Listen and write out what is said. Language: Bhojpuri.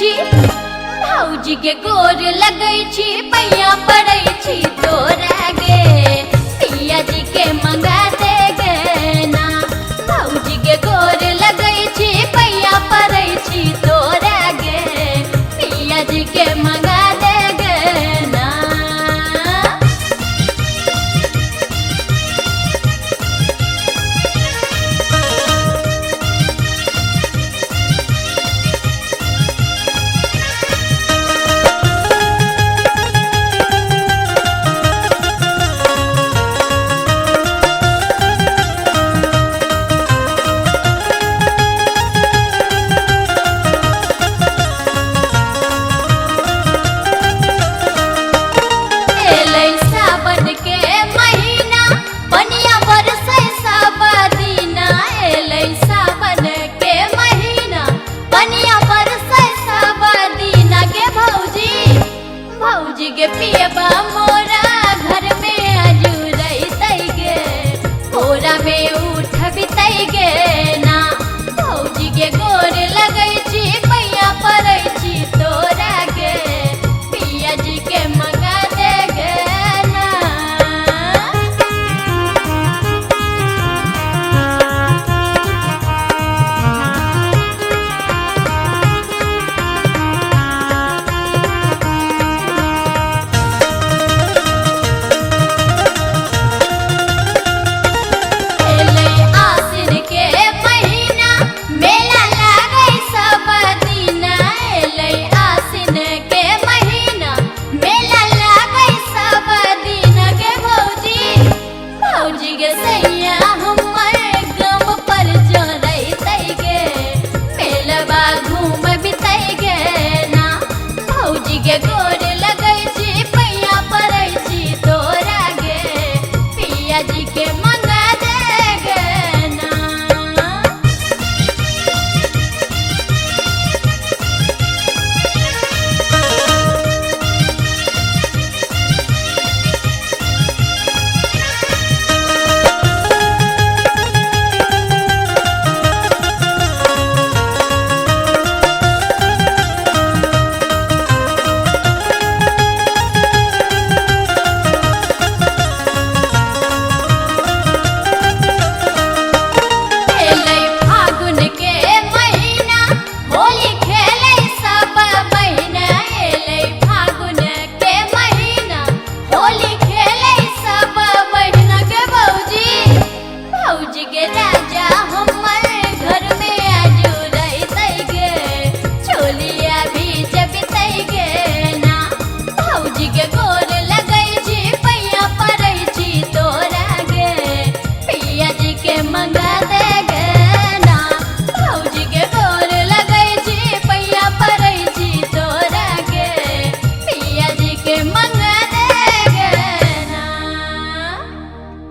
छी भौजी के गोर लगै छी पैया पड़ै छी तोरा गे पिया जी के मंगा दे गे ना भौजी के गोर लगै छी पैया पड़ै छी तोरा गे पिया जी के मंगा दे गे ना। भौजी के पियबा मोरा घर में अजूरतै गे कोरा में उठबितै गे ना भौजी के गोर लगै छी पैया पड़ै छी तोरा गे पिया जी के मंगा दे गे ना। Say